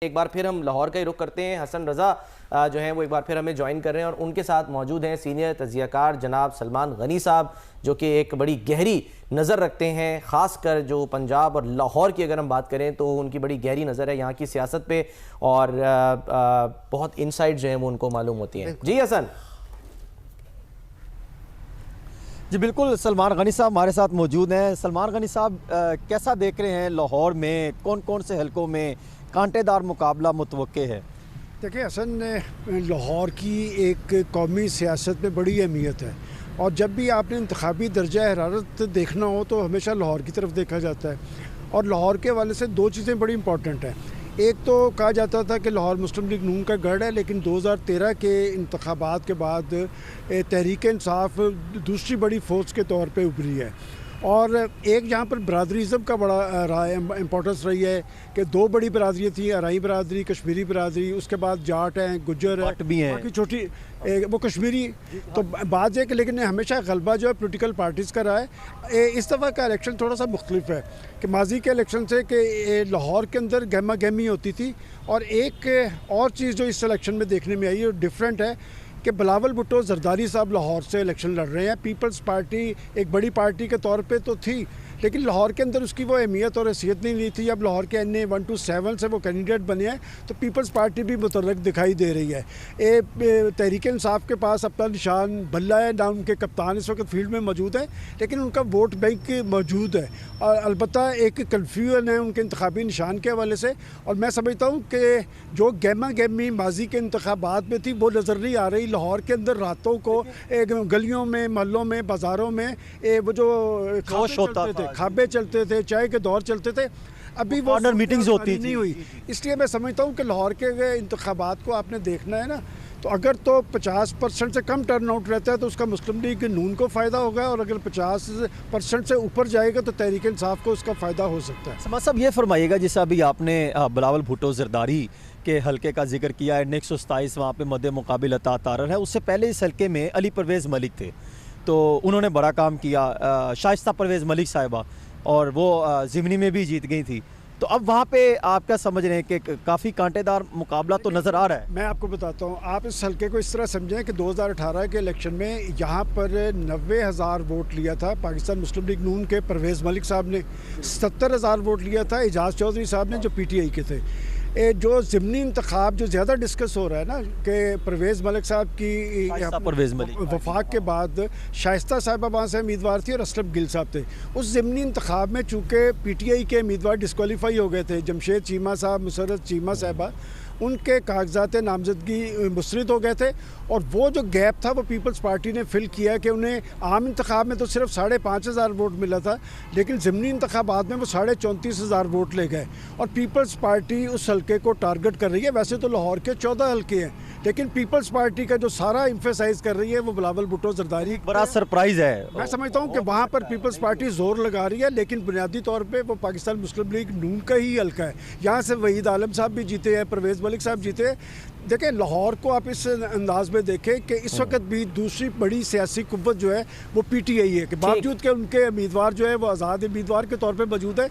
एक बार फिर हम लाहौर का ही रुख करते हैं। हसन रज़ा जो हैं वो एक बार फिर हमें ज्वाइन कर रहे हैं और उनके साथ मौजूद हैं सीनियर तज़कियाकार जनाब सलमान गनी साहब, जो कि एक बड़ी गहरी नज़र रखते हैं, ख़ास कर जो पंजाब और लाहौर की अगर हम बात करें तो उनकी बड़ी गहरी नज़र है यहाँ की सियासत पे और बहुत इंसाइट जो है वो उनको मालूम होती हैं। जी हसन। जी बिल्कुल, सलमान गनी साहब हमारे साथ मौजूद हैं। सलमान गनी साहब, कैसा देख रहे हैं लाहौर में कौन कौन से हलकों में कांटेदार मुकाबला मुतवक्के है? देखिए हसन, लाहौर की एक कौमी सियासत में बड़ी अहमियत है और जब भी आपने इंतखाबी दर्जा हरारत देखना हो तो हमेशा लाहौर की तरफ देखा जाता है। और लाहौर के हवाले से दो चीज़ें बड़ी इंपॉर्टेंट हैं। एक तो कहा जाता था कि लाहौर मुस्लिम लीग नून का गढ़ है, लेकिन 2013 के इंतखाबात के बाद तहरीक इंसाफ दूसरी बड़ी फोर्स के तौर पे उभरी है। और एक यहाँ पर बरादरीज़म का बड़ा इम्पोर्टेंस रही है कि दो बड़ी बरादरियाँ थी, अराई बरादरी, कश्मीरी बरादरी, उसके बाद जाट हैं, गुज्जर है, भी हैं, बाकी छोटी वो कश्मीरी। तो बात है कि लेकिन हमेशा गलबा जो है पोलिटिकल पार्टीज़ का रहा है। इस दफ़ा का इलेक्शन थोड़ा सा मुख्तलिफ है कि माजी के इलेक्शन से कि लाहौर के अंदर गहमा गहमी होती थी। और एक और चीज़ जो इस इलेक्शन में देखने में आई है डिफरेंट है कि बिलावल भुट्टो जरदारी साहब लाहौर से इलेक्शन लड़ रहे हैं। पीपल्स पार्टी एक बड़ी पार्टी के तौर पे तो थी, लेकिन लाहौर के अंदर उसकी वो अहमियत और हैसियत नहीं थी। अब लाहौर के NA 1 to 7 से वो कैंडिडेट बने हैं तो पीपल्स पार्टी भी मुतर्रक दिखाई दे रही है। तहरीक इंसाफ के पास अपना निशान बल्ला है, ना उनके कप्तान इस वक्त फील्ड में मौजूद है, लेकिन उनका वोट बैंक मौजूद है और अलबत्ता एक कन्फ्यूजन है उनके इंतखाबी निशान के हवाले से। और मैं समझता हूँ कि जो गहमा गहमी माजी के इंतखाबात में थी वो नज़र नहीं आ रही। लाहौर के अंदर रातों को गलियों में, महलों में, बाज़ारों में वो जो जोश होता था, खाबे चलते थे, चाय के दौर चलते थे, अभी वो ऑर्डर मीटिंग्स होती नहीं हुई। इसलिए मैं समझता हूँ कि लाहौर के इंतखाबात को आपने देखना है ना, तो अगर तो 50% से कम टर्न आउट रहता है तो उसका मुस्लिम लीग नून को फ़ायदा होगा, और अगर 50% से ऊपर जाएगा तो तहरीक इंसाफ को उसका फ़ायदा हो सकता है। सलमान साहब, ये फरमाइएगा जैसे अभी आपने बिलावल भुट्टो जरदारी के हलके का जिक्र किया है, 127 वहाँ पे मद्दे मुकाबिल अता तारर है। उससे पहले इस हलके में अली परवेज़ मलिक थे, तो उन्होंने बड़ा काम किया, शाइस्ता परवेज़ मलिक साहिबा, और वो ज़िमनी में भी जीत गई थी। तो अब वहाँ पे आप क्या समझ रहे हैं कि काफ़ी कांटेदार मुकाबला तो नज़र आ रहा है? मैं आपको बताता हूँ, आप इस हलके को इस तरह समझें कि 2018 के इलेक्शन में यहाँ पर 90,000 वोट लिया था पाकिस्तान मुस्लिम लीग नून के परवेज़ मलिक साहब ने, 70,000 वोट लिया था एजाज चौधरी साहब ने जो PTI के थे। जो ज़िमनी इंतखाब जो ज़्यादा डिस्कस हो रहा है ना कि परवेज़ मलिक साहब की वफाक के बाद शाइस्ता साहिबा वहाँ से उम्मीदवार थी और असलम गिल साहब थे। उस ज़िमनी इंतखाब में चूँकि PTI के उम्मीदवार डिस्क्वालीफाई हो गए थे, जमशेद चीमा साहब, मुसर्रत चीमा साहिबा, उनके कागजात नामजदगी मुस्तरद हो गए थे। और वो जो गैप था वो पीपल्स पार्टी ने फिल किया कि उन्हें आम इंतखाब में तो सिर्फ 5,500 वोट मिला था, लेकिन ज़िमनी इंतखाबात में वो 34,500 वोट ले गए। और पीपल्स पार्टी उस हलके को टारगेट कर रही है। वैसे तो लाहौर के 14 हलके हैं, लेकिन पीपल्स पार्टी का जो सारा इम्फेसाइज कर रही है वो बिलावल भुट्टो जरदारी। बड़ा सरप्राइज़ है। मैं समझता हूँ कि वहाँ पर पीपल्स पार्टी जोर लगा रही है, लेकिन बुनियादी तौर पर वो पाकिस्तान मुस्लिम लीग नून का ही हलका है। यहाँ से वहीद आलम साहब भी जीते हैं, परवेज़ मलिक साहब जीते हैं। देखें, लाहौर को आप इस अंदाज में देखें कि इस वक्त भी दूसरी बड़ी सियासी कुव्वत जो है वो PTI है, कि बावजूद के उनके उम्मीदवार जो है वो आज़ाद उम्मीदवार के तौर पे मौजूद है।